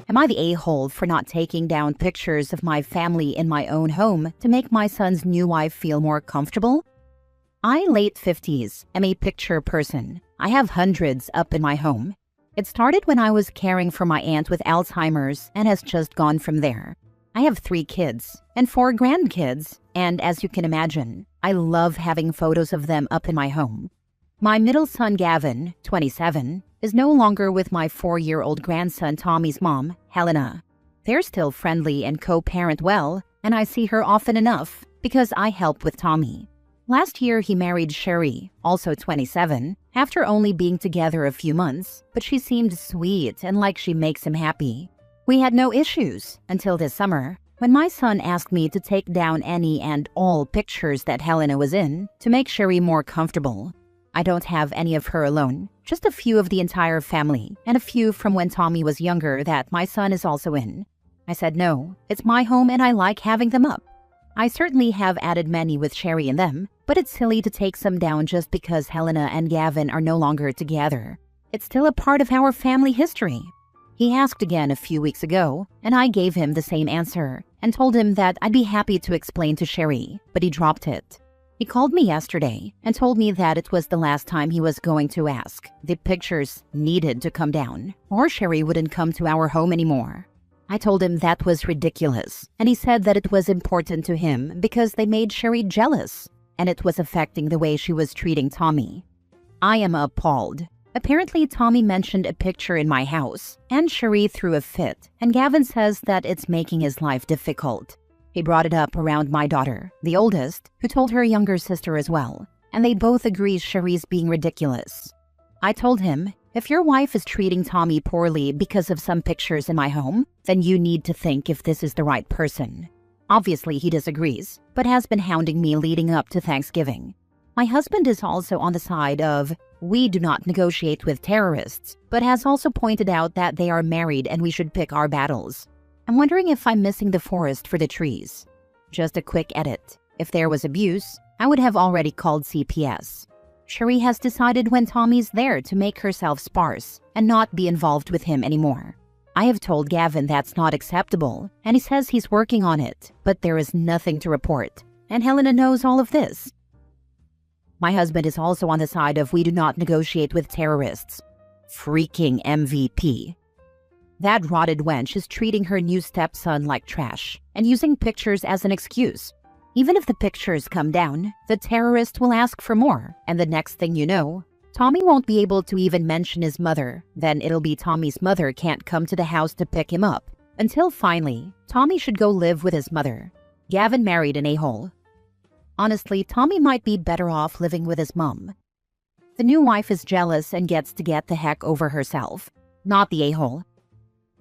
Am I the a-hole for not taking down pictures of my family in my own home to make my son's new wife feel more comfortable? I, late 50s, am a picture person. I have hundreds up in my home. It started when I was caring for my aunt with Alzheimer's and has just gone from there. I have 3 kids and 4 grandkids, and as you can imagine, I love having photos of them up in my home. My middle son Gavin, 27, is no longer with my 4-year-old grandson Tommy's mom, Helena. They're still friendly and co-parent well, and I see her often enough because I help with Tommy. Last year he married Sherry, also 27, after only being together a few months, but she seemed sweet and like she makes him happy. We had no issues until this summer, when my son asked me to take down any and all pictures that Helena was in to make Sherry more comfortable. I don't have any of her alone, just a few of the entire family, and a few from when Tommy was younger that my son is also in. I said no, it's my home and I like having them up. I certainly have added many with Sherry in them, but it's silly to take some down just because Helena and Gavin are no longer together. It's still a part of our family history. He asked again a few weeks ago, and I gave him the same answer and told him that I'd be happy to explain to Sherry, but he dropped it. He called me yesterday and told me that it was the last time he was going to ask. The pictures needed to come down, or Sherry wouldn't come to our home anymore. I told him that was ridiculous, and he said that it was important to him because they made Sherry jealous, and it was affecting the way she was treating Tommy. I am appalled. Apparently, Tommy mentioned a picture in my house, and Sherry threw a fit, and Gavin says that it's making his life difficult. He brought it up around my daughter, the oldest, who told her younger sister as well, and they both agree Sherry's being ridiculous. I told him, if your wife is treating Tommy poorly because of some pictures in my home, then you need to think if this is the right person. Obviously, he disagrees, but has been hounding me leading up to Thanksgiving. My husband is also on the side of, we do not negotiate with terrorists, but has also pointed out that they are married and we should pick our battles. I'm wondering if I'm missing the forest for the trees. Just a quick edit. If there was abuse, I would have already called CPS. Sherry has decided when Tommy's there to make herself sparse and not be involved with him anymore. I have told Gavin that's not acceptable, and he says he's working on it, but there is nothing to report, and Helena knows all of this. My husband is also on the side of we do not negotiate with terrorists. Freaking MVP. That rotted wench is treating her new stepson like trash and using pictures as an excuse. Even if the pictures come down, the terrorist will ask for more, and the next thing you know, Tommy won't be able to even mention his mother. Then it'll be Tommy's mother can't come to the house to pick him up. Until finally, Tommy should go live with his mother. Gavin married an a-hole. Honestly, Tommy might be better off living with his mom. The new wife is jealous and gets to get the heck over herself. Not the a-hole.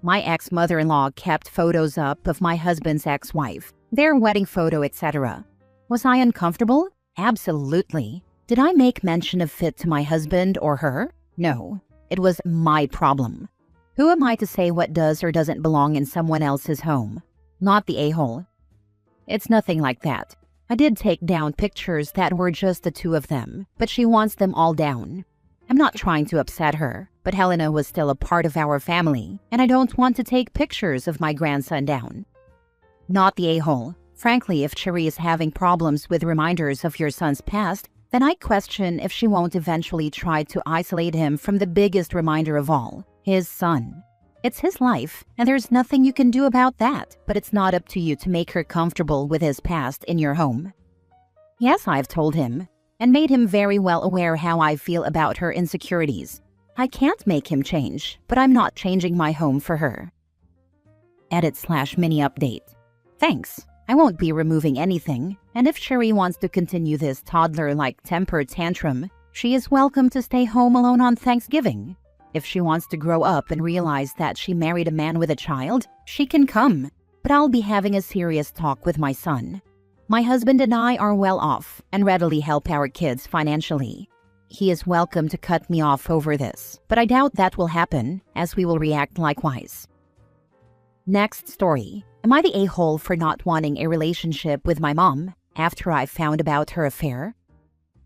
My ex-mother-in-law kept photos up of my husband's ex-wife, their wedding photo, etc. Was I uncomfortable? Absolutely. Did I make mention of fit to my husband or her? No. It was my problem. Who am I to say what does or doesn't belong in someone else's home? Not the a-hole. It's nothing like that. I did take down pictures that were just the 2 of them, but she wants them all down. I'm not trying to upset her, but Helena was still a part of our family, and I don't want to take pictures of my grandson down. Not the a-hole. Frankly, if Sherry is having problems with reminders of your son's past, then I question if she won't eventually try to isolate him from the biggest reminder of all, his son. It's his life, and there's nothing you can do about that, but it's not up to you to make her comfortable with his past in your home. Yes, I've told him, and made him very well aware how I feel about her insecurities. I can't make him change, but I'm not changing my home for her. Edit/mini update. Thanks. I won't be removing anything, and if Sherry wants to continue this toddler-like temper tantrum, she is welcome to stay home alone on Thanksgiving. If she wants to grow up and realize that she married a man with a child, she can come, but I'll be having a serious talk with my son. My husband and I are well off and readily help our kids financially. He is welcome to cut me off over this, but I doubt that will happen, as we will react likewise. Next story. Am I the a-hole for not wanting a relationship with my mom after I found about her affair?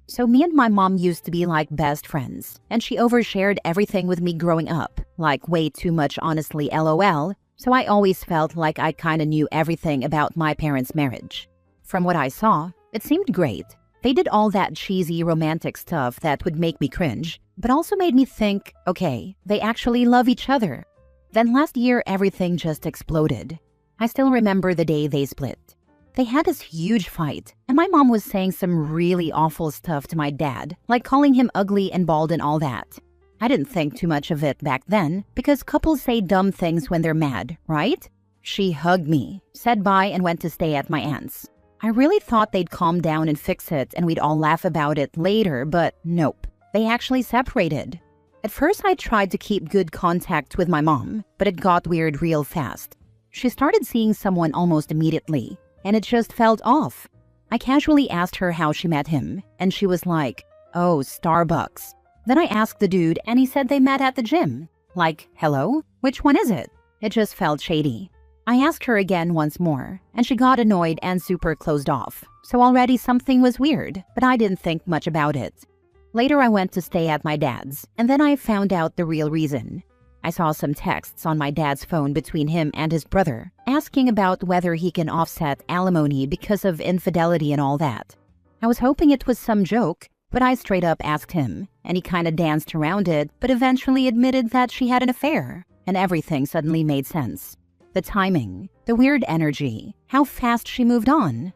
So me and my mom used to be like best friends, and she overshared everything with me growing up, like way too much honestly LOL, so I always felt like I kinda knew everything about my parents' marriage. From what I saw, it seemed great. They did all that cheesy romantic stuff that would make me cringe, but also made me think, okay, they actually love each other. Then last year, everything just exploded. I still remember the day they split. They had this huge fight, and my mom was saying some really awful stuff to my dad, like calling him ugly and bald and all that. I didn't think too much of it back then, because couples say dumb things when they're mad, right? She hugged me, said bye, and went to stay at my aunt's. I really thought they'd calm down and fix it and we'd all laugh about it later, but nope. They actually separated. At first, I tried to keep good contact with my mom, but it got weird real fast. She started seeing someone almost immediately, and it just felt off. I casually asked her how she met him, and she was like, "Oh, Starbucks." Then I asked the dude, and he said they met at the gym. Like, hello? Which one is it? It just felt shady. I asked her again once more, and she got annoyed and super closed off. So already something was weird, but I didn't think much about it. Later, I went to stay at my dad's, and then I found out the real reason. I saw some texts on my dad's phone between him and his brother, asking about whether he can offset alimony because of infidelity and all that. I was hoping it was some joke, but I straight up asked him, and he kinda danced around it, but eventually admitted that she had an affair, and everything suddenly made sense. The timing, the weird energy, how fast she moved on.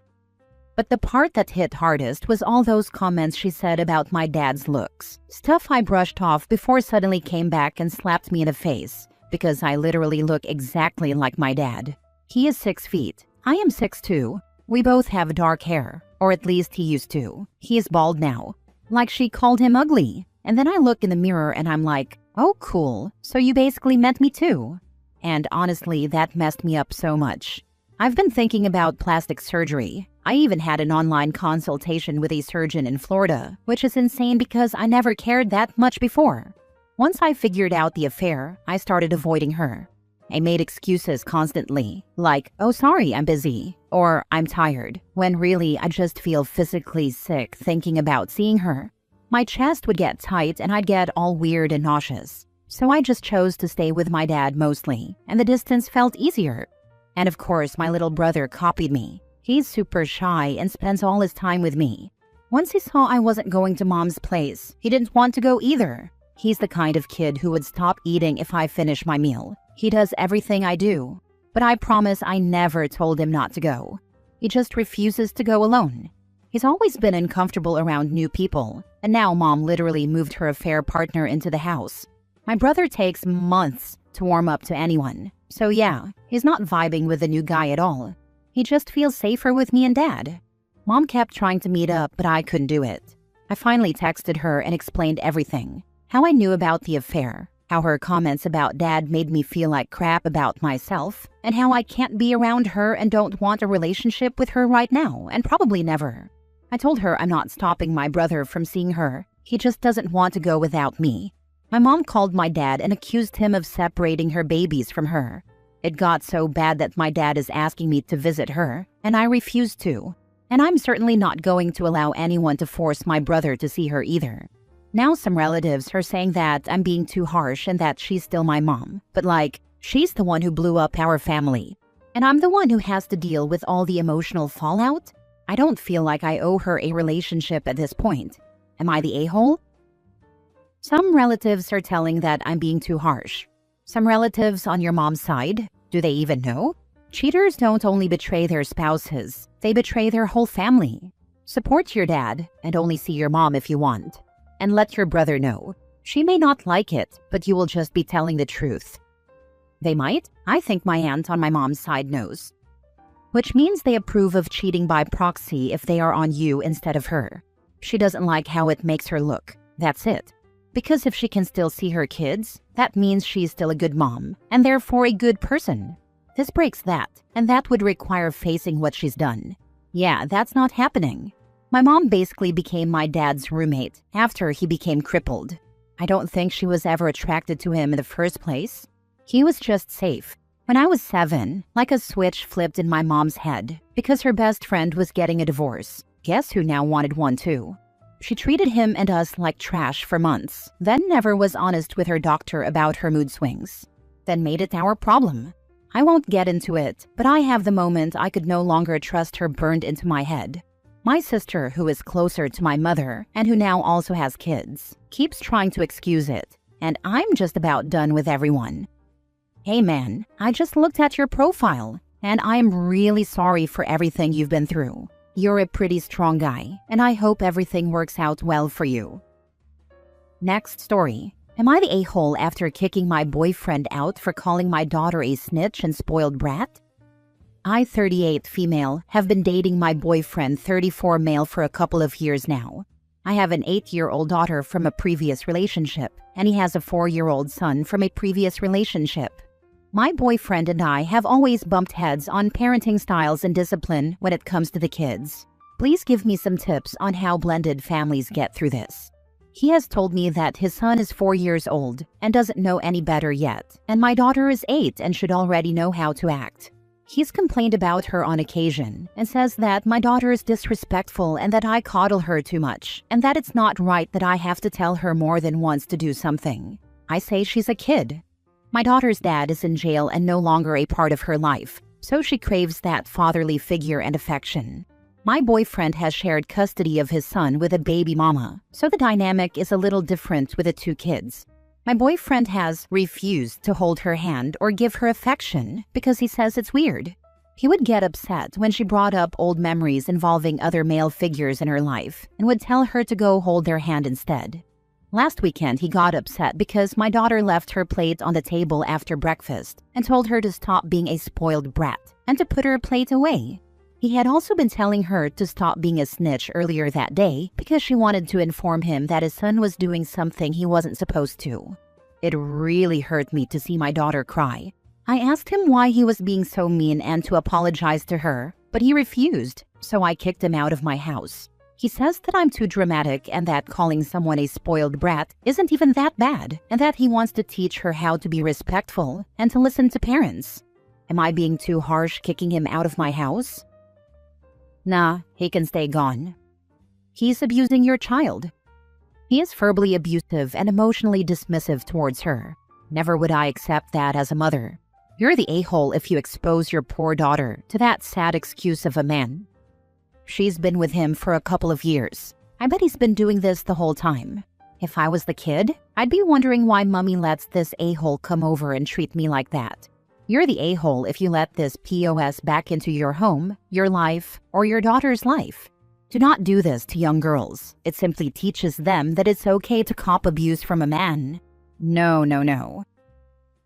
But the part that hit hardest was all those comments she said about my dad's looks. Stuff I brushed off before suddenly came back and slapped me in the face, because I literally look exactly like my dad. He is 6 feet. I am 6'2". We both have dark hair, or at least he used to. He is bald now. Like she called him ugly. And then I look in the mirror and I'm like, oh cool, so you basically met me too. And honestly, that messed me up so much. I've been thinking about plastic surgery. I even had an online consultation with a surgeon in Florida, which is insane because I never cared that much before. Once I figured out the affair, I started avoiding her. I made excuses constantly, like, oh sorry, I'm busy, or I'm tired, when really I just feel physically sick thinking about seeing her. My chest would get tight and I'd get all weird and nauseous. So I just chose to stay with my dad mostly, and the distance felt easier. And of course, my little brother copied me. He's super shy and spends all his time with me. Once he saw I wasn't going to mom's place, he didn't want to go either. He's the kind of kid who would stop eating if I finish my meal. He does everything I do. But I promise I never told him not to go. He just refuses to go alone. He's always been uncomfortable around new people, and now mom literally moved her affair partner into the house. My brother takes months to warm up to anyone. So yeah, he's not vibing with the new guy at all. He just feels safer with me and dad. Mom kept trying to meet up, but I couldn't do it. I finally texted her and explained everything. How I knew about the affair, how her comments about dad made me feel like crap about myself, and how I can't be around her and don't want a relationship with her right now, and probably never. I told her I'm not stopping my brother from seeing her. He just doesn't want to go without me. My mom called my dad and accused him of separating her babies from her. It got so bad that my dad is asking me to visit her, and I refused to. And I'm certainly not going to allow anyone to force my brother to see her either. Now some relatives are saying that I'm being too harsh and that she's still my mom. But like, she's the one who blew up our family. And I'm the one who has to deal with all the emotional fallout? I don't feel like I owe her a relationship at this point. Am I the a-hole? Some relatives are telling that I'm being too harsh. Some relatives on your mom's side, do they even know? Cheaters don't only betray their spouses, they betray their whole family. Support your dad and only see your mom if you want. And let your brother know. She may not like it, but you will just be telling the truth. They might. I think my aunt on my mom's side knows. Which means they approve of cheating by proxy if they are on you instead of her. She doesn't like how it makes her look. That's it. Because if she can still see her kids, that means she's still a good mom, and therefore a good person. This breaks that, and that would require facing what she's done. Yeah, that's not happening. My mom basically became my dad's roommate after he became crippled. I don't think she was ever attracted to him in the first place. He was just safe. When I was 7, like a switch flipped in my mom's head because her best friend was getting a divorce. Guess who now wanted one too? She treated him and us like trash for months, then never was honest with her doctor about her mood swings. Then made it our problem. I won't get into it, but I have the moment I could no longer trust her burned into my head. My sister, who is closer to my mother and who now also has kids, keeps trying to excuse it, and I'm just about done with everyone. Hey man, I just looked at your profile, and I'm really sorry for everything you've been through. You're a pretty strong guy, and I hope everything works out well for you. Next story. Am I the a-hole after kicking my boyfriend out for calling my daughter a snitch and spoiled brat? I, 38 female, have been dating my boyfriend, 34 male, for a couple of years now. I have an 8-year-old daughter from a previous relationship, and he has a 4-year-old son from a previous relationship. My boyfriend and I have always bumped heads on parenting styles and discipline when it comes to the kids. Please give me some tips on how blended families get through this. He has told me that his son is 4 years old and doesn't know any better yet, and my daughter is 8 and should already know how to act. He's complained about her on occasion and says that my daughter is disrespectful and that I coddle her too much, and that it's not right that I have to tell her more than once to do something. I say she's a kid. My daughter's dad is in jail and no longer a part of her life, so she craves that fatherly figure and affection. My boyfriend has shared custody of his son with a baby mama, so the dynamic is a little different with the 2 kids. My boyfriend has refused to hold her hand or give her affection because he says it's weird. He would get upset when she brought up old memories involving other male figures in her life and would tell her to go hold their hand instead. Last weekend, he got upset because my daughter left her plate on the table after breakfast and told her to stop being a spoiled brat and to put her plate away. He had also been telling her to stop being a snitch earlier that day because she wanted to inform him that his son was doing something he wasn't supposed to. It really hurt me to see my daughter cry. I asked him why he was being so mean and to apologize to her, but he refused, so I kicked him out of my house. He says that I'm too dramatic and that calling someone a spoiled brat isn't even that bad, and that he wants to teach her how to be respectful and to listen to parents. Am I being too harsh kicking him out of my house? Nah, he can stay gone. He's abusing your child. He is verbally abusive and emotionally dismissive towards her. Never would I accept that as a mother. You're the a-hole if you expose your poor daughter to that sad excuse of a man. She's been with him for a couple of years. I bet he's been doing this the whole time. If I was the kid, I'd be wondering why mommy lets this a-hole come over and treat me like that. You're the a-hole if you let this POS back into your home, your life, or your daughter's life. Do not do this to young girls. It simply teaches them that it's okay to cop abuse from a man. No, no, no.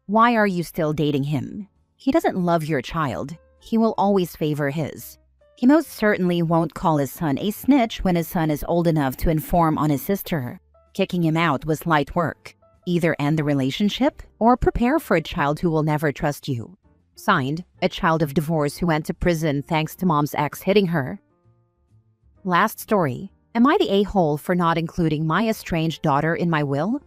Why are you still dating him? He doesn't love your child. He will always favor his. He most certainly won't call his son a snitch when his son is old enough to inform on his sister. Kicking him out was light work. Either end the relationship or prepare for a child who will never trust you. Signed, a child of divorce who went to prison thanks to mom's ex hitting her. Last story. Am I the a-hole for not including my estranged daughter in my will?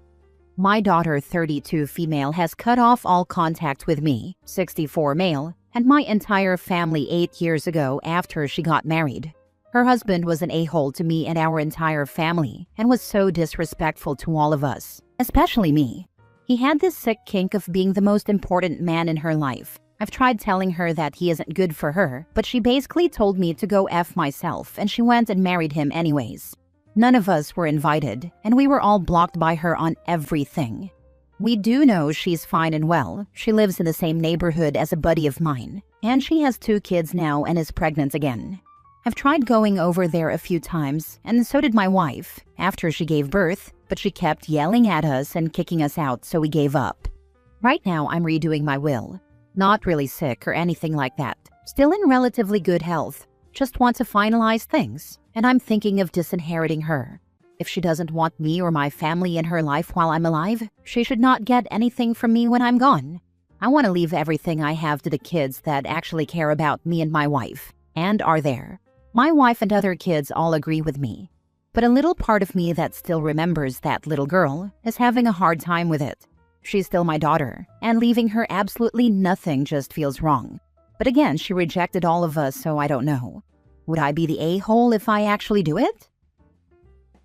My daughter, 32 female, has cut off all contact with me, 64 male, and my entire family 8 years ago after she got married. Her husband was an a-hole to me and our entire family and was so disrespectful to all of us, especially me. He had this sick kink of being the most important man in her life. I've tried telling her that he isn't good for her, but she basically told me to go F myself, and she went and married him anyways. None of us were invited, and we were all blocked by her on everything. We do know she's fine and well. She lives in the same neighborhood as a buddy of mine, and she has 2 kids now and is pregnant again. I've tried going over there a few times, and so did my wife, after she gave birth, but she kept yelling at us and kicking us out, so we gave up. Right now, I'm redoing my will. Not really sick or anything like that. Still in relatively good health. Just want to finalize things, and I'm thinking of disinheriting her. If she doesn't want me or my family in her life while I'm alive, she should not get anything from me when I'm gone. I want to leave everything I have to the kids that actually care about me and my wife, and are there. My wife and other kids all agree with me. But a little part of me that still remembers that little girl is having a hard time with it. She's still my daughter, and leaving her absolutely nothing just feels wrong. But again, she rejected all of us, so I don't know. Would I be the a-hole if I actually do it?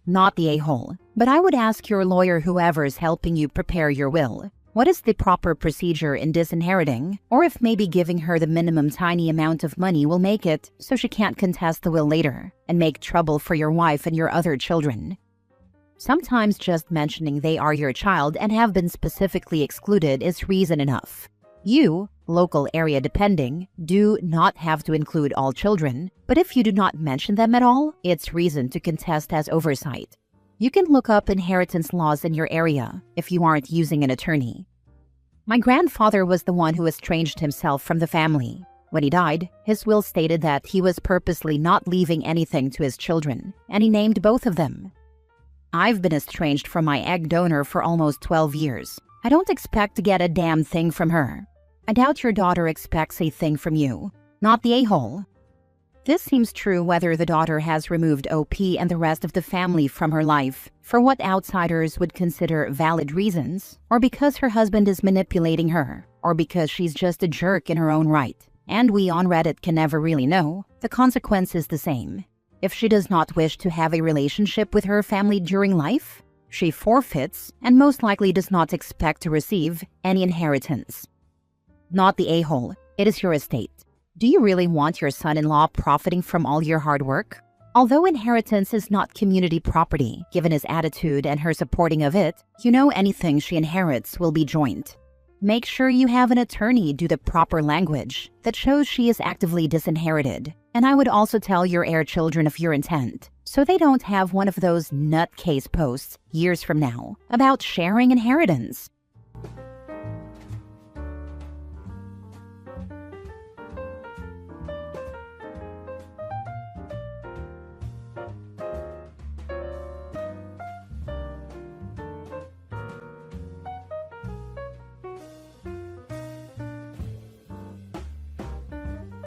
Not the a-hole, but I would ask your lawyer, whoever's helping you prepare your will, what is the proper procedure in disinheriting, or if maybe giving her the minimum tiny amount of money will make it so she can't contest the will later and make trouble for your wife and your other children. Sometimes just mentioning they are your child and have been specifically excluded is reason enough. You, local area depending, do not have to include all children, but if you do not mention them at all, it's reason to contest as oversight. You can look up inheritance laws in your area if you aren't using an attorney. My grandfather was the one who estranged himself from the family. When he died, his will stated that he was purposely not leaving anything to his children, and he named both of them. I've been estranged from my egg donor for almost 12 years. I don't expect to get a damn thing from her. I doubt your daughter expects a thing from you, not the a-hole. This seems true whether the daughter has removed OP and the rest of the family from her life for what outsiders would consider valid reasons, or because her husband is manipulating her, or because she's just a jerk in her own right. And we on Reddit can never really know. The consequence is the same. If she does not wish to have a relationship with her family during life, she forfeits and most likely does not expect to receive any inheritance. Not the a-hole, it is your estate. Do you really want your son-in-law profiting from all your hard work? Although inheritance is not community property, given his attitude and her supporting of it, you know anything she inherits will be joint. Make sure you have an attorney do the proper language that shows she is actively disinherited. And I would also tell your heir children of your intent, so they don't have one of those nutcase posts years from now about sharing inheritance.